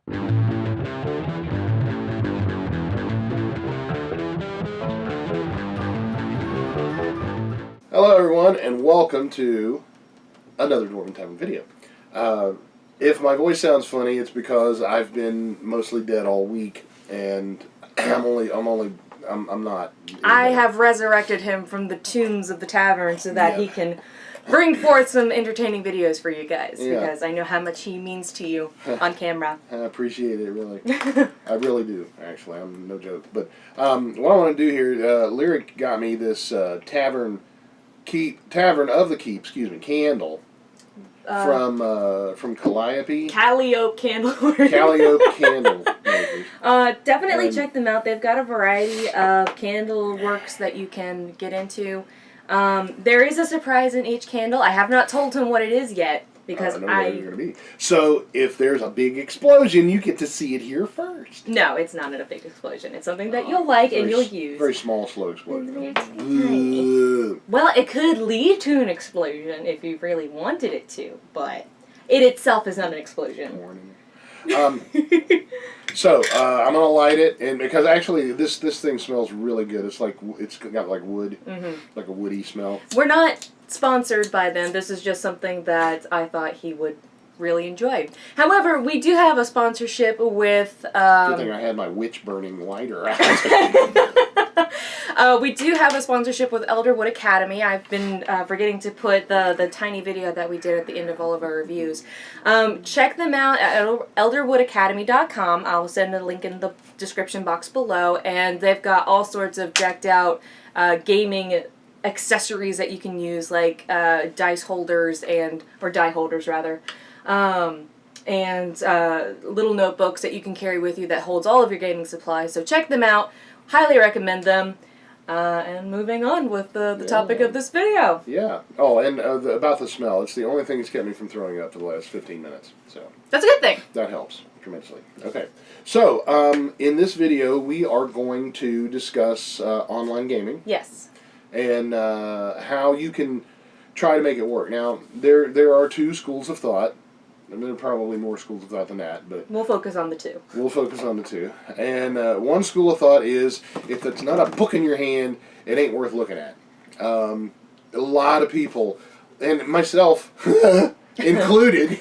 Hello everyone, and welcome to another Dwarven Tavern video. If my voice sounds funny, it's because I've been mostly dead all week, and I'm not. I have resurrected him from the tombs of the tavern so that he can bring forth some entertaining videos for you guys, because I know how much he means to you on camera. I appreciate it, really. I really do, actually. I'm no joke. But what I want to do here, Lyric got me this Tavern of the Keep, candle from Calliope. Calliope candle. Calliope candle makers. Definitely check them out. They've got a variety of candle works that you can get into. There is a surprise in each candle. I have not told him what it is yet, because So if there's a big explosion, you get to see it here first. No, it's not a big explosion. It's something that you'll like and you'll use. Very small, slow explosion. Well, it could lead to an explosion if you really wanted it to, but it itself is not an explosion. So I'm gonna light it, and because actually this thing smells really good. It's got like wood, like a woody smell. We're not sponsored by them. This is just something that I thought he would really enjoy. However, we do have a sponsorship with. Good thing I had my witch burning lighter out. We do have a sponsorship with Elderwood Academy. I've been forgetting to put the tiny video that we did at the end of all of our reviews. Check them out at elderwoodacademy.com. I'll send a link in the description box below. And they've got all sorts of decked out gaming accessories that you can use, like dice holders or die holders rather. And little notebooks that you can carry with you that holds all of your gaming supplies. So check them out. Highly recommend them. And moving on with the topic of this video. Yeah. Oh, and about the smell. It's the only thing that's kept me from throwing up for the last 15 minutes. So that's a good thing. That helps tremendously. Okay. So, in this video, we are going to discuss online gaming. Yes. And how you can try to make it work. Now, there are two schools of thought. And there are probably more schools of thought than that, but we'll focus on the two. We'll focus on the two. And one school of thought is, if it's not a book in your hand, it ain't worth looking at. A lot of people, and myself included,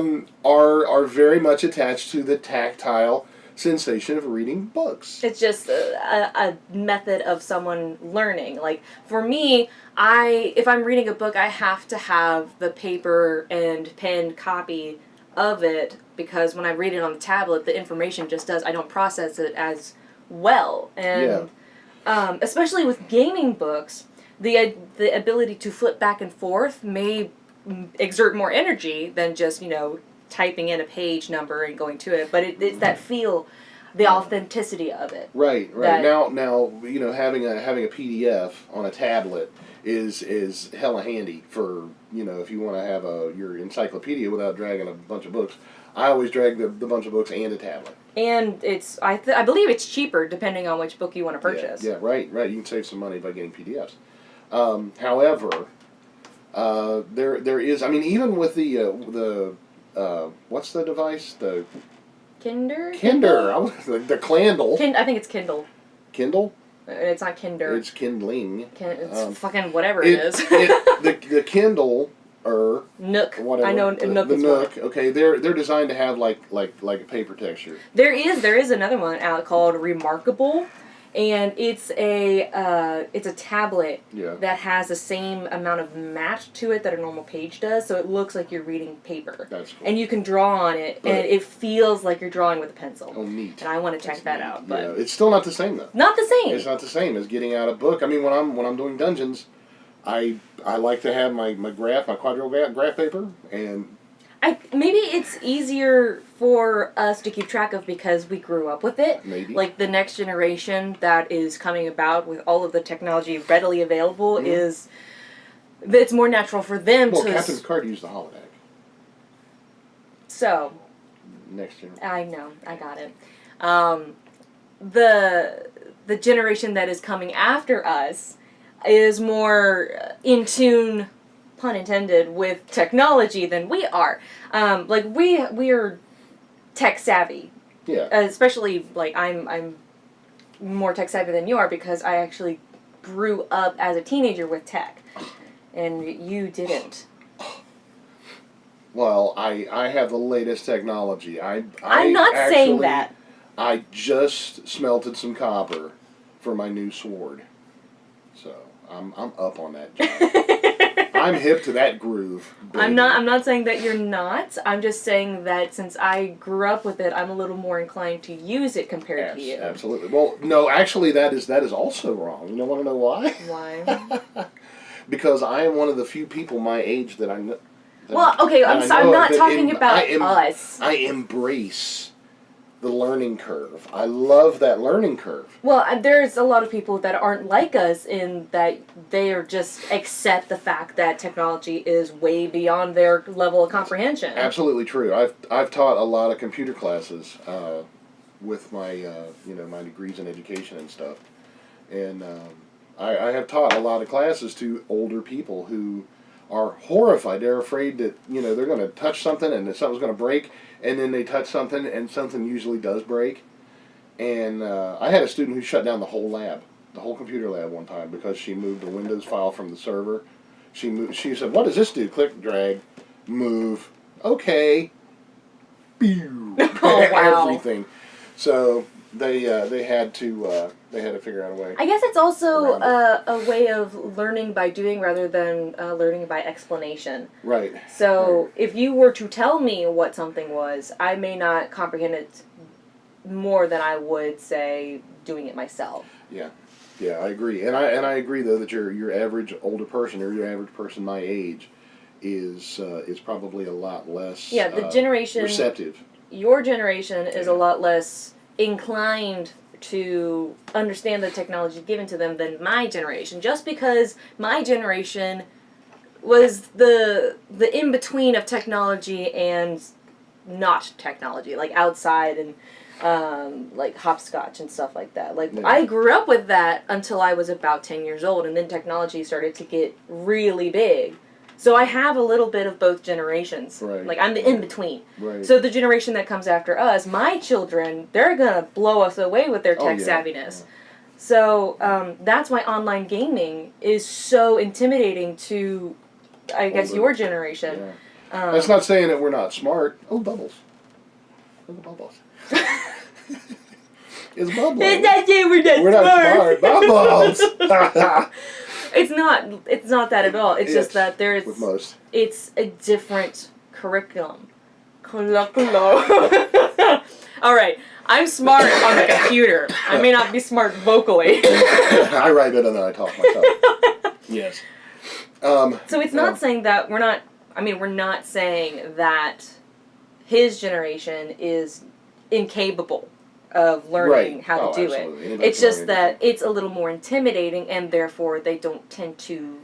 are very much attached to the tactile sensation of reading books. It's just a method of someone learning. Like, for me, if I'm reading a book, I have to have the paper and pen copy of it, because when I read it on the tablet, the information just I don't process it as well. And especially with gaming books, the ability to flip back and forth may exert more energy than just, typing in a page number and going to it, but it's that feel, the authenticity of it. Right. Now, having a PDF on a tablet is hella handy for, if you want to have your encyclopedia without dragging a bunch of books. I always drag the bunch of books and a tablet. And it's I believe it's cheaper depending on which book you want to purchase. Yeah, right. You can save some money by getting PDFs. However, there is, even with the what's the device? The Kinder? The Clandle. I think it's Kindle. Kindle? It's not Kinder. It's kindling. It's fucking whatever it is. The Kindle Nook. Whatever. I know Nook. The Nook. Okay, they're designed to have like a paper texture. There is another one out called Remarkable. And it's a tablet that has the same amount of matte to it that a normal page does, so it looks like you're reading paper. That's cool. And you can draw on it, and it feels like you're drawing with a pencil. Oh, neat. And I want to check that out. But it's still not the same, though. Not the same. It's not the same as getting out a book. When I'm doing dungeons, I like to have my quadrille graph paper, and maybe it's easier for us to keep track of because we grew up with it. Maybe. Like, the next generation that is coming about with all of the technology readily available it's more natural for them to... Well, Captain Picard used the holodeck. So... Next generation. I know. I got it. The generation that is coming after us is more in tune, pun intended, with technology than we are. Like we're tech savvy. Yeah. Especially like I'm more tech savvy than you are because I actually grew up as a teenager with tech, and you didn't. Well, I have the latest technology. I'm not saying that. I just smelted some copper for my new sword, so I'm up on that job. I'm hip to that groove. Baby. I'm not saying that you're not. I'm just saying that since I grew up with it, I'm a little more inclined to use it compared to you. Absolutely. Well, no, actually, that is also wrong. You want to know why? Why? Because I am one of the few people my age that I know. Well, okay, I'm not talking about us. I embrace the learning curve. I love that learning curve. Well, there's a lot of people that aren't like us in that they are just accept the fact that technology is way beyond their level of comprehension. Absolutely true. I've taught a lot of computer classes with my my degrees in education and stuff, and I have taught a lot of classes to older people who are horrified. They're afraid that they're going to touch something and that something's going to break, and then they touch something and something usually does break. And I had a student who shut down the whole lab, the whole computer lab one time because she moved a Windows file from the server. She said, "What does this do?" Click, drag, move. Okay. Pew. Oh, wow. Everything. So they had to figure out a way. I guess it's also a way of learning by doing rather than learning by explanation. Right. So if you were to tell me what something was, I may not comprehend it more than I would say doing it myself. Yeah. Yeah, I agree, and I agree though that your average older person or your average person my age is probably a lot less the generation receptive. Your generation is a lot less inclined to understand the technology given to them than my generation. Just because my generation was the in between of technology and not technology, like outside and. Like hopscotch and stuff like that. Like I grew up with that until I was about 10 years old, and then technology started to get really big. So I have a little bit of both generations. Right. Like I'm the in between. Right. So the generation that comes after us, my children, they're gonna blow us away with their tech savviness. Yeah. So that's why online gaming is so intimidating to, I guess, your generation. Yeah. That's not saying that we're not smart. Oh, bubbles. Oh, bubbles. It's bubbling. We're not smart. Bubbles. It's not that at all. It's just that there's with most. It's a different curriculum. All right, I'm smart on the computer. I may not be smart vocally. I write better than I talk myself. Yes. So it's not saying that we're not. I mean, we're not saying that his generation is incapable of learning how to do it. It's just that it's a little more intimidating, and therefore they don't tend to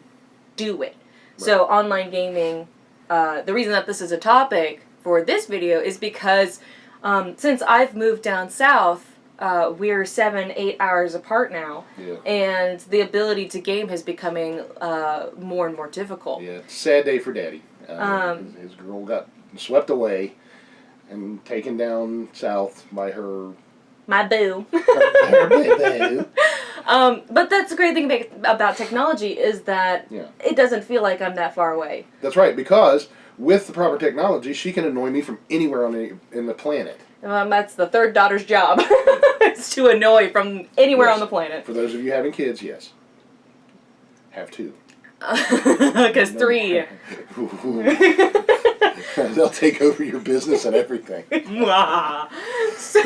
do it. Right. So online gaming, the reason that this is a topic for this video is because since I've moved down south, we're 7-8 hours apart now, and the ability to game is becoming more and more difficult. Yeah, it's a sad day for Daddy. His girl got swept away and taken down south by her... My boo. her boo. But that's the great thing about technology is that it doesn't feel like I'm that far away. That's right, because with the proper technology, she can annoy me from anywhere in the planet. That's the third daughter's job, is to annoy from anywhere on the planet. For those of you having kids, yes. Have two. Because 3. They'll take over your business and everything. So,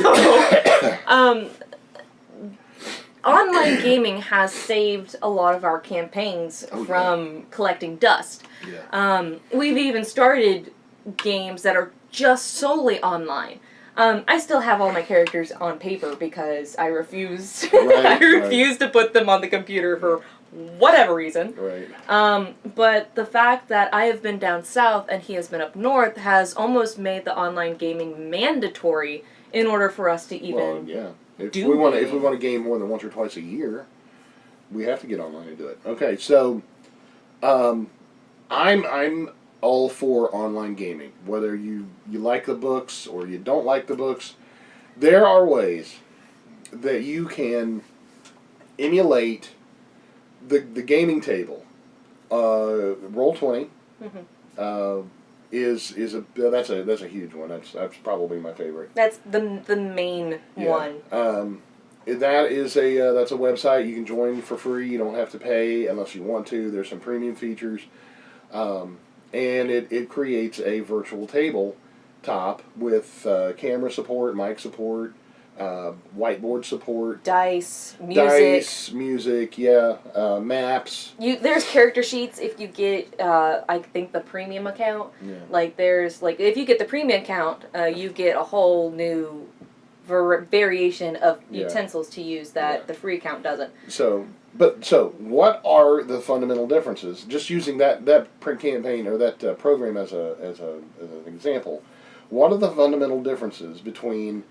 online gaming has saved a lot of our campaigns from collecting dust. Yeah. We've even started games that are just solely online. I still have all my characters on paper because I refuse to put them on the computer for whatever reason. Right. But the fact that I have been down south and he has been up north has almost made the online gaming mandatory in order for us to even If we want to game more than once or twice a year, we have to get online to do it. Okay, so I'm all for online gaming. Whether you like the books or you don't like the books, there are ways that you can emulate the gaming table. Roll20 Mm-hmm. uh, is that's a huge one. That's probably my favorite. That's the main one. That is that's a website you can join for free. You don't have to pay unless you want to. There's some premium features, and it creates a virtual tabletop with camera support, mic support, whiteboard support, Dice, music. maps. There's character sheets if you get I think the premium account. Yeah. Like there's like if you get the premium account, you get a whole new variation of utensils to use that the free account doesn't. So what are the fundamental differences? Just using that print campaign or that program as an example, what are the fundamental differences between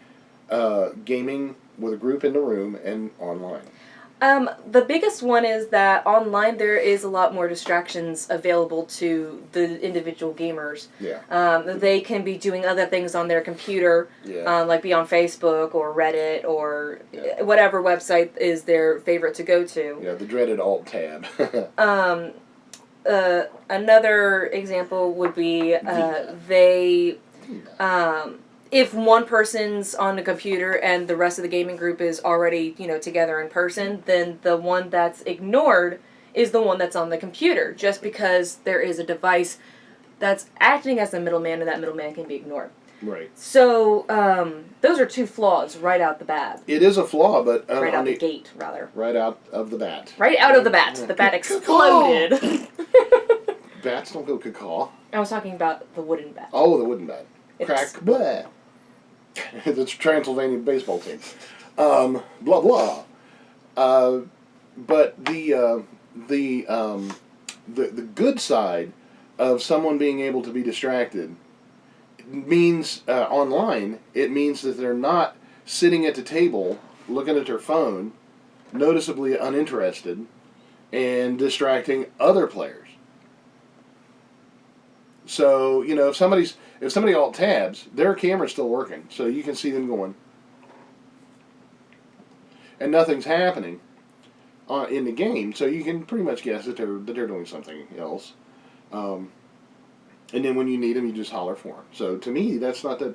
gaming with a group in the room and online? The biggest one is that online there is a lot more distractions available to the individual gamers. Yeah. They can be doing other things on their computer, like be on Facebook or Reddit or whatever website is their favorite to go to. Yeah, the dreaded alt tab. Another example would be they. If one person's on the computer and the rest of the gaming group is already, together in person, then the one that's ignored is the one that's on the computer, just because there is a device that's acting as the middleman, and that middleman can be ignored. Right. So, those are two flaws right out the bat. It is a flaw, but... right out the gate, rather. Right out of the bat. Right out of the bat. The bat exploded. Bats don't go cacaw. I was talking about the wooden bat. Oh, the wooden bat. Crack, blah. That's Transylvania baseball team. Blah blah. But the good side of someone being able to be distracted means online. It means that they're not sitting at the table looking at their phone, noticeably uninterested, and distracting other players. So, if somebody alt tabs, their camera's still working, so you can see them going. And nothing's happening in the game, so you can pretty much guess that they're doing something else. And then when you need them, you just holler for them. So to me, that's not that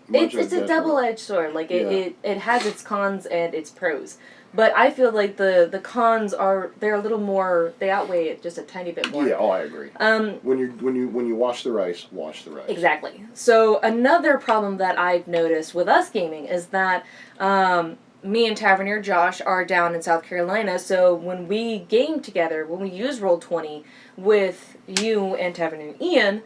much. It's a double-edged sword. Like it has its cons and its pros. But I feel like the cons they're a little more, they outweigh it just a tiny bit more. Yeah, I agree. When you wash the rice, wash the rice. Exactly. So another problem that I've noticed with us gaming is that me and Taverneer Josh are down in South Carolina, so when we game together, when we use Roll20 with you and Taverneer Ian,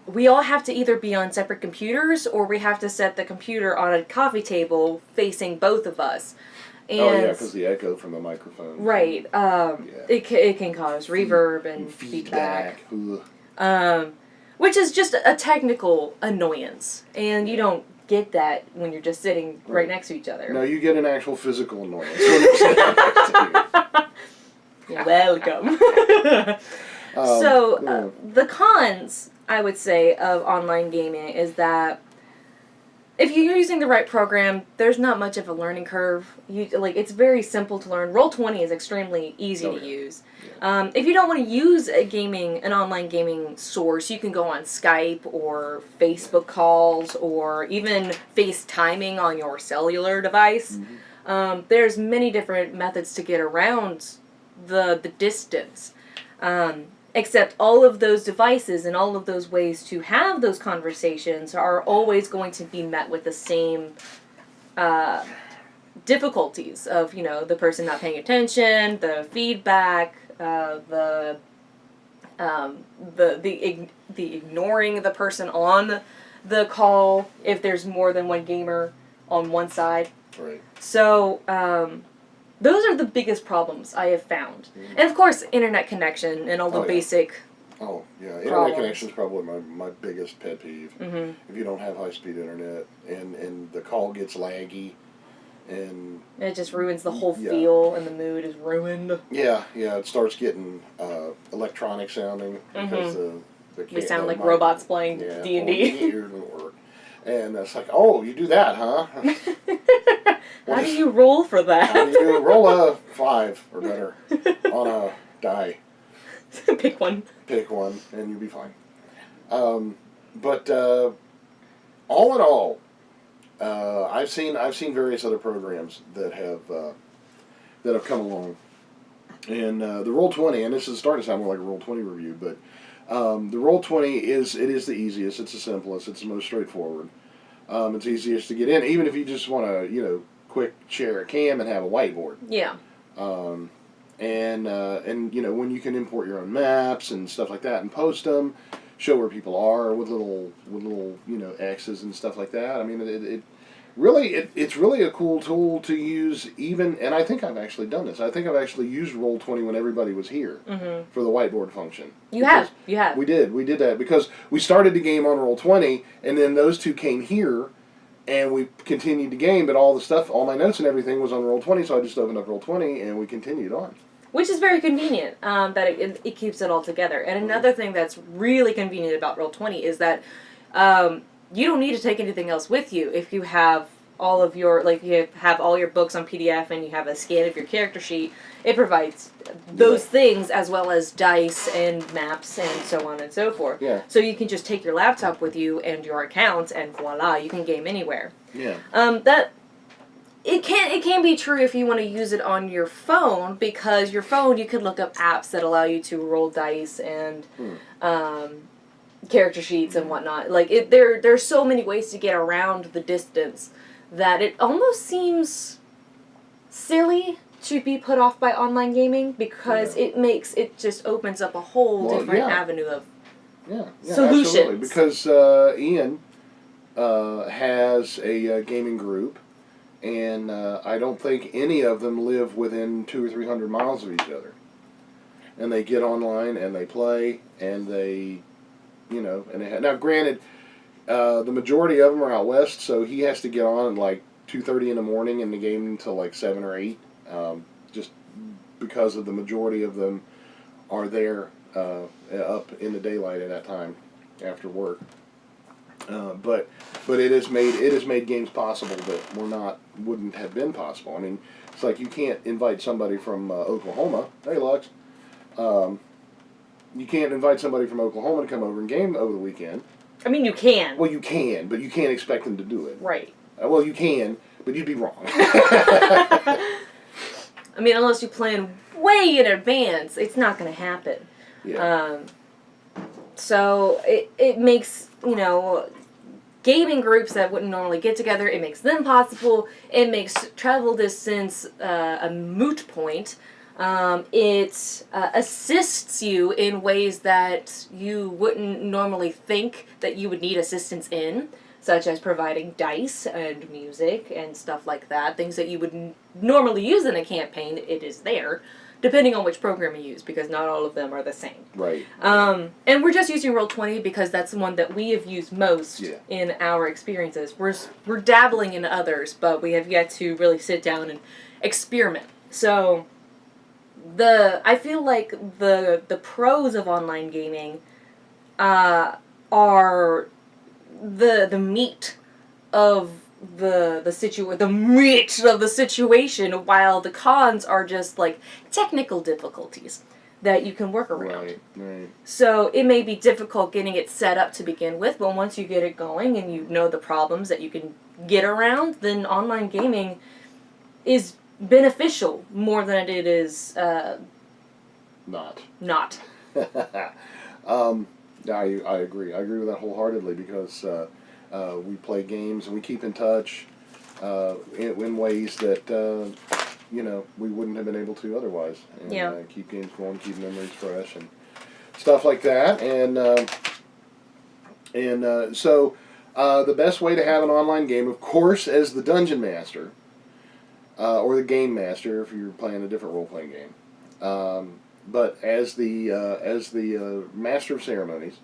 we all have to either be on separate computers or we have to set the computer on a coffee table facing both of us. And because the echo from the microphone. Right. It can cause reverb and feedback. Which is just a technical annoyance. And you don't get that when you're just sitting right next to each other. No, you get an actual physical annoyance when you're sitting next to you. Welcome. The cons, I would say, of online gaming is that if you're using the right program, there's not much of a learning curve. It's very simple to learn. Roll20 is extremely easy to use. Yeah. If you don't want to use an online gaming source, you can go on Skype or Facebook calls or even FaceTiming on your cellular device. Mm-hmm. There's many different methods to get around the distance. Except all of those devices and all of those ways to have those conversations are always going to be met with the same difficulties of, the person not paying attention, the feedback, the ignoring the person on the call if there's more than one gamer on one side. Right. So, those are the biggest problems I have found. Mm-hmm. And of course, internet connection and all the basic Internet problems. connection is probably my biggest pet peeve. Mm-hmm. If you don't have high-speed internet and the call gets laggy, and It just ruins the whole Yeah. feel, and the mood is ruined. yeah, it starts getting electronic sounding because We sound like robots playing D&D. It doesn't work. And it's like, oh, you do that, huh? How do you roll for that? How do you roll a 5 or better on a die? Pick one. Pick one, and you'll be fine. But all in all, I've seen various other programs that have come along, and the Roll20, and this is starting to sound more like a Roll20 review, but the Roll20 is the easiest, it's the simplest, it's the most straightforward. It's easiest to get in, even if you just want to quick share a cam and have a whiteboard. Yeah. And when you can import your own maps and stuff like that and post them, show where people are with little X's and stuff like that. I mean, it's really a cool tool to use. And I think I've actually done this. I think I've actually used Roll20 when everybody was here for the whiteboard function. You have. We did that because we started the game on Roll20, and then those two came here. And we continued the game, but all my notes and everything was on Roll20, so I just opened up Roll20 and we continued on. Which is very convenient, that it keeps it all together. And another thing that's really convenient about Roll20 is that you don't need to take anything else with you. If you have all of your, you have all your books on PDF and you have a scan of your character sheet, it provides those things as well as dice and maps and so on and so forth. Yeah. So you can just take your laptop with you and your account and voila, you can game anywhere. Yeah. It can be true if you want to use it on your phone, because your phone, you can look up apps that allow you to roll dice and character sheets and whatnot. There's so many ways to get around the distance that it almost seems silly to be put off by online gaming, because it just opens up a whole different avenue of solutions. Absolutely. Because Ian has a gaming group, and I don't think any of them live within 200 or 300 miles of each other. And they get online and they play, and now granted, the majority of them are out west, so he has to get on at 2:30 in the morning in the game until 7 or 8. Just because of the majority of them are there up in the daylight at that time after work. But it has made games possible that wouldn't have been possible. I mean, it's like you can't invite somebody from Oklahoma. Hey, Lux. You can't invite somebody from Oklahoma to come over and game over the weekend. I mean, you can. Well, you can, but you can't expect them to do it. Right. Well, you can, but you'd be wrong. I mean, unless you plan way in advance, it's not going to happen. Yeah. So it makes, gaming groups that wouldn't normally get together, it makes them possible. It makes travel distance a moot point. It assists you in ways that you wouldn't normally think that you would need assistance in, such as providing dice and music and stuff like that. Things that you would normally use in a campaign, it is there, depending on which program you use, because not all of them are the same. Right. And we're just using Roll20 because that's the one that we have used most in our experiences. We're dabbling in others, but we have yet to really sit down and experiment. So I feel like the pros of online gaming are the meat of the meat of the situation, while the cons are just technical difficulties that you can work around. Right. So it may be difficult getting it set up to begin with, but once you get it going and you know the problems that you can get around, then online gaming is beneficial more than it is Not. I agree. I agree with that wholeheartedly, because we play games and we keep in touch in ways that we wouldn't have been able to otherwise. And keep games going, keep memories fresh, and stuff like that. So the best way to have an online game, of course, as the Dungeon Master or the Game Master if you're playing a different role-playing game. But as the Master of Ceremonies,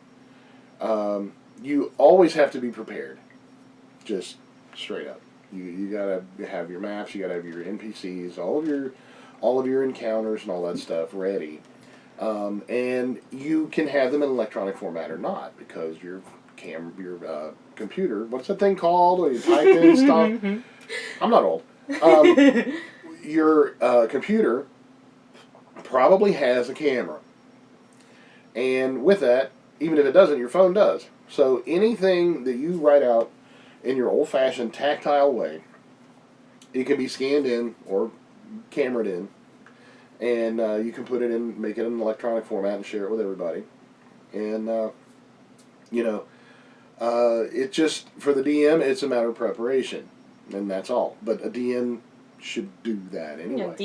you always have to be prepared. Just straight up. You gotta have your maps. You gotta have your NPCs, all of your encounters and all that stuff ready. And you can have them in electronic format or not, because your computer, what's that thing called where you type in stuff? I'm not old. Your computer probably has a camera, and with that, even if it doesn't, your phone does. So anything that you write out in your old-fashioned tactile way, it can be scanned in or cameraed in, and you can put it in, make it in an electronic format and share it with everybody. And it just, for the DM, it's a matter of preparation, and that's all. But a DM should do that anyway.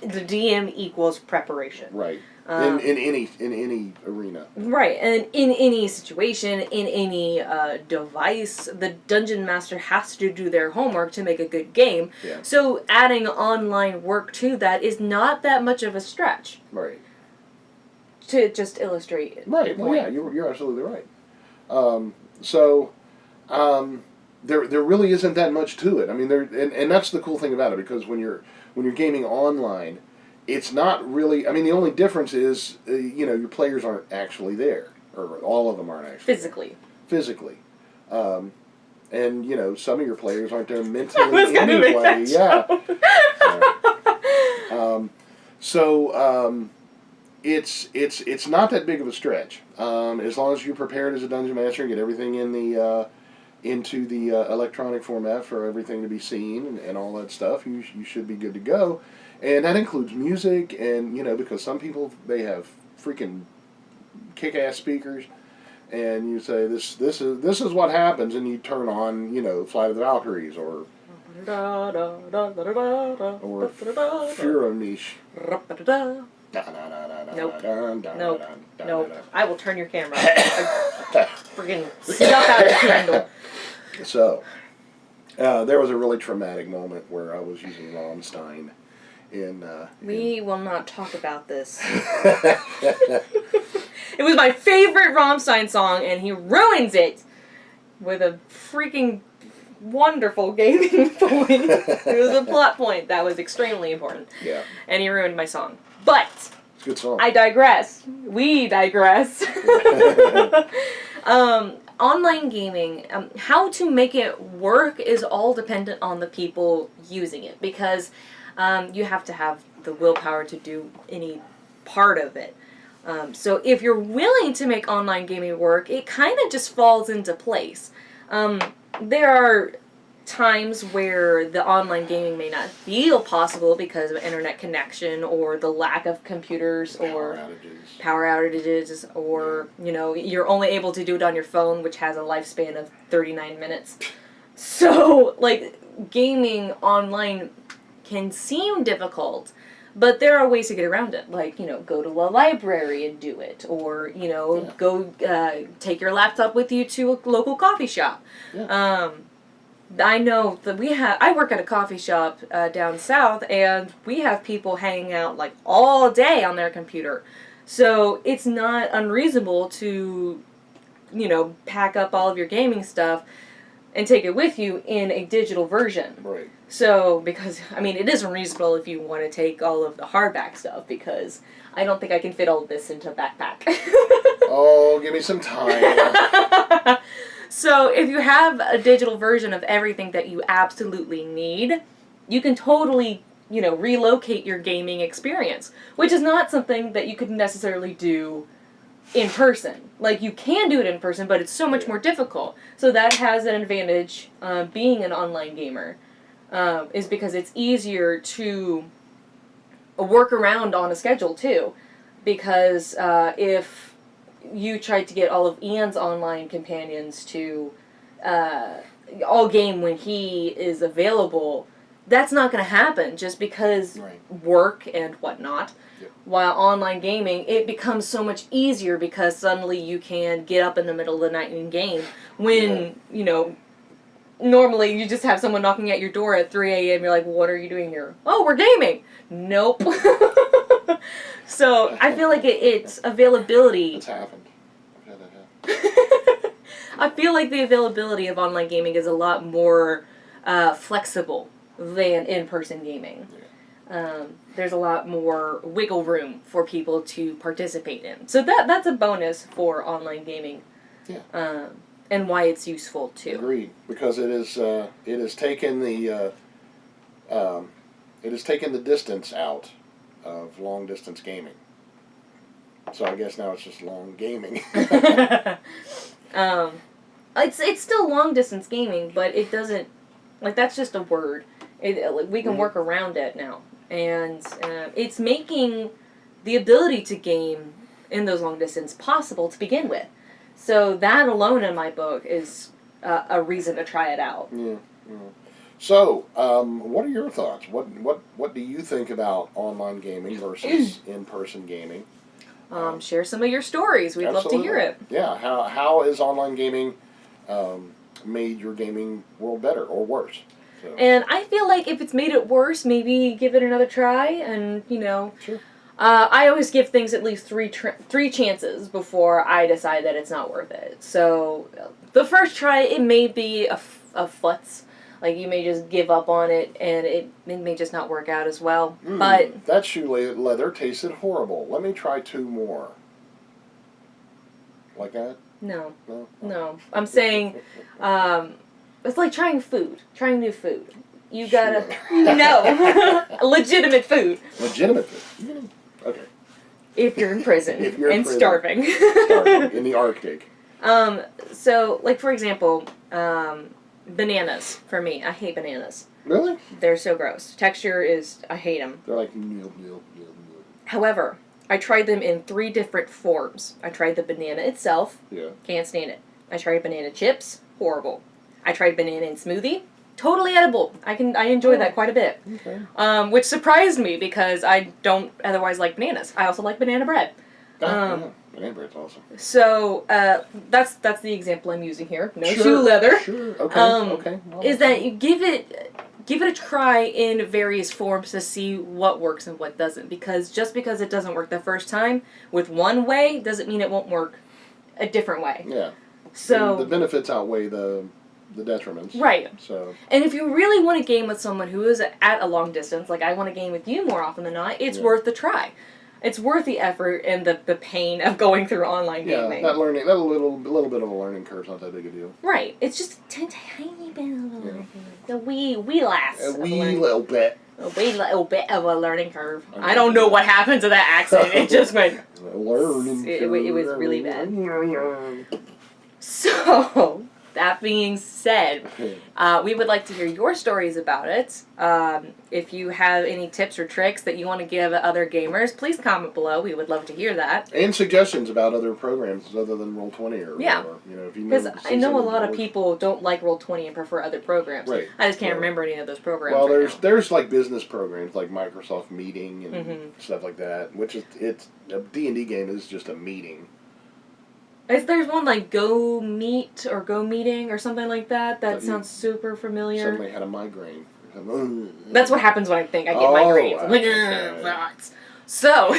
The DM equals preparation. Right. In any arena. Right, and in any situation, in any device, the dungeon master has to do their homework to make a good game. Yeah. So adding online work to that is not that much of a stretch. Right. To just illustrate. Right. Well, yeah, you're absolutely right. There really isn't that much to it. I mean, and that's the cool thing about it, because when you're gaming online, it's not really. I mean, the only difference is, your players aren't actually there, or all of them aren't actually physically. And some of your players aren't there mentally anyway. Yeah. It's not that big of a stretch, as long as you're prepared as a dungeon master and get everything in the into the electronic format for everything to be seen and all that stuff. You should be good to go. And that includes music, and because some people, they have freaking kick-ass speakers, and you say this is what happens, and you turn on Flight of the Valkyries or Furo Niche. Nope. I will turn your camera. Friggin' stuff out your candle. So there was a really traumatic moment where I was using Rammstein. We will not talk about this. It was my favorite Rammstein song, and he ruins it with a freaking wonderful gaming point. It was a plot point that was extremely important. Yeah. And he ruined my song. But it's a good song. I digress. We digress. Online gaming, how to make it work is all dependent on the people using it, because you have to have the willpower to do any part of it. So if you're willing to make online gaming work, it kind of just falls into place. There are times where the online gaming may not feel possible because of internet connection or the lack of computers or power outages, or you're only able to do it on your phone, which has a lifespan of 39 minutes. So gaming online can seem difficult, but there are ways to get around it, like go to a library and do it, or go take your laptop with you to a local coffee shop. I know that I work at a coffee shop down south, and we have people hanging out all day on their computer. So it's not unreasonable to, pack up all of your gaming stuff and take it with you in a digital version. Right. So, because, it is unreasonable if you want to take all of the hardback stuff, because I don't think I can fit all of this into a backpack. Oh, give me some time. So if you have a digital version of everything that you absolutely need, you can totally, relocate your gaming experience, which is not something that you could necessarily do in person. You can do it in person, but it's so much more difficult. So that has an advantage, being an online gamer, is because it's easier to work around on a schedule too. Because if you tried to get all of Ian's online companions to all game when he is available, that's not going to happen just because work and whatnot. Yep. While online gaming, it becomes so much easier because suddenly you can get up in the middle of the night and game when, normally you just have someone knocking at your door at 3 a.m. You're like, what are you doing here? Oh, we're gaming. Nope. So I feel like it's availability. It's happened. I've had that happen. I feel like the availability of online gaming is a lot more flexible than in-person gaming. There's a lot more wiggle room for people to participate in. So that's a bonus for online gaming. Yeah. And why it's useful too. Agreed, because it has taken the distance out of long distance gaming. So I guess now it's just long gaming. It's still long distance gaming, but it doesn't, like, that's just a word. We can work around it now, and it's making the ability to game in those long distance possible to begin with. So that alone in my book is a reason to try it out. Yeah. So, what are your thoughts? What do you think about online gaming versus in-person gaming? Share some of your stories. We'd love to hear it. Yeah. How has online gaming made your gaming world better or worse? So. And I feel like if it's made it worse, maybe give it another try. And Sure. I always give things at least three chances before I decide that it's not worth it. So the first try, it may be a futz. Like, you may just give up on it, and it may just not work out as well. But that shoe leather tasted horrible. Let me try 2 more. Like that? No. I'm saying, it's like trying new food. You gotta, legitimate food. Legitimate food. Okay. If you're in prison and starving. In the Arctic. So, like, for example, bananas, for me. I hate bananas. Really? They're so gross. Texture is, I hate them. They're like... However, I tried them in 3 different forms. I tried the banana itself. Yeah. Can't stand it. I tried banana chips. Horrible. I tried banana in smoothie. Totally edible. I enjoy that quite a bit. Okay. Which surprised me because I don't otherwise like bananas. I also like banana bread. Yeah. Banana bread's awesome. So that's the example I'm using here. No shoe leather. Sure. Okay. Well, is that you give it a try in various forms to see what works and what doesn't. Because just because it doesn't work the first time with one way doesn't mean it won't work a different way. Yeah. So the benefits outweigh the detriments. Right. So. And if you really want to game with someone who is at a long distance, like I want to game with you more often than not, it's worth the try. It's worth the effort and the pain of going through online gaming. Yeah, that little bit of a learning curve's not that big a deal. Right. It's just a tiny bit of a learning curve. The wee last. A wee little bit. A wee little bit of a learning curve. I don't know what happened to that accent. It just went... Learning curve. It was really bad. So... That being said, we would like to hear your stories about it. If you have any tips or tricks that you want to give other gamers, please comment below. We would love to hear that. And suggestions about other programs other than Roll20 or whatever. Because I know a lot of people don't like Roll20 and prefer other programs. Right. I just can't remember any of those programs. Well, there's like business programs like Microsoft Meeting and stuff like that, which is a D&D game is just a meeting. There's one like Go Meet or Go Meeting or something like that. That sounds super familiar. Suddenly had a migraine. That's what happens when I think I get migraines. I'm like, thoughts. So,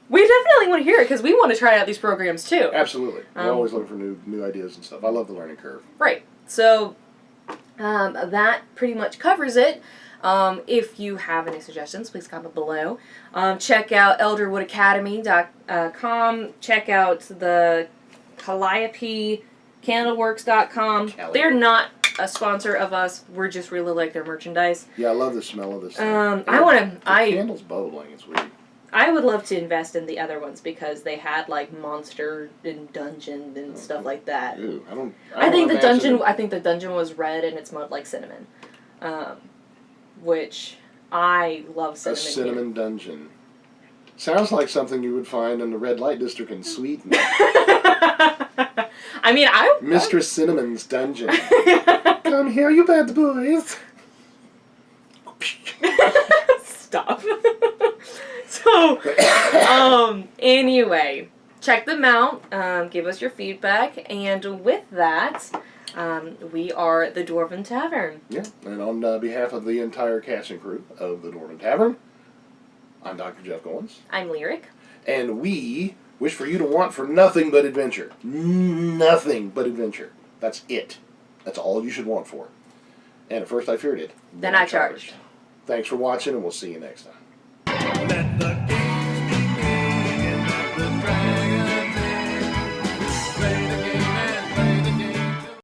we definitely want to hear it because we want to try out these programs too. Absolutely. We're always looking for new ideas and stuff. I love the learning curve. Right. So, that pretty much covers it. If you have any suggestions, please comment below. Check out elderwoodacademy.com. Check out the Calliope Candleworks.com. They're not a sponsor of us. We're just really like their merchandise. Yeah, I love the smell of this. Candles bubbling. It's weird. I would love to invest in the other ones because they had like monster and dungeon and stuff like that. Ew, I think the dungeon was red and it smelled like cinnamon. Which I love cinnamon. A cinnamon dungeon. Sounds like something you would find in the red light district in Sweden. I mean, Mistress Cinnamon's dungeon. Come here, you bad boys. Stop. So, anyway, check them out. Give us your feedback, and with that. We are the Dwarven Tavern. Yeah, and on behalf of the entire cast and crew of the Dwarven Tavern, I'm Dr. Jeff Goins. I'm Lyric. And we wish for you to want for nothing but adventure. Nothing but adventure. That's it. That's all you should want for. And at first I feared it. Then I charged. Thanks for watching, and we'll see you next time. Let the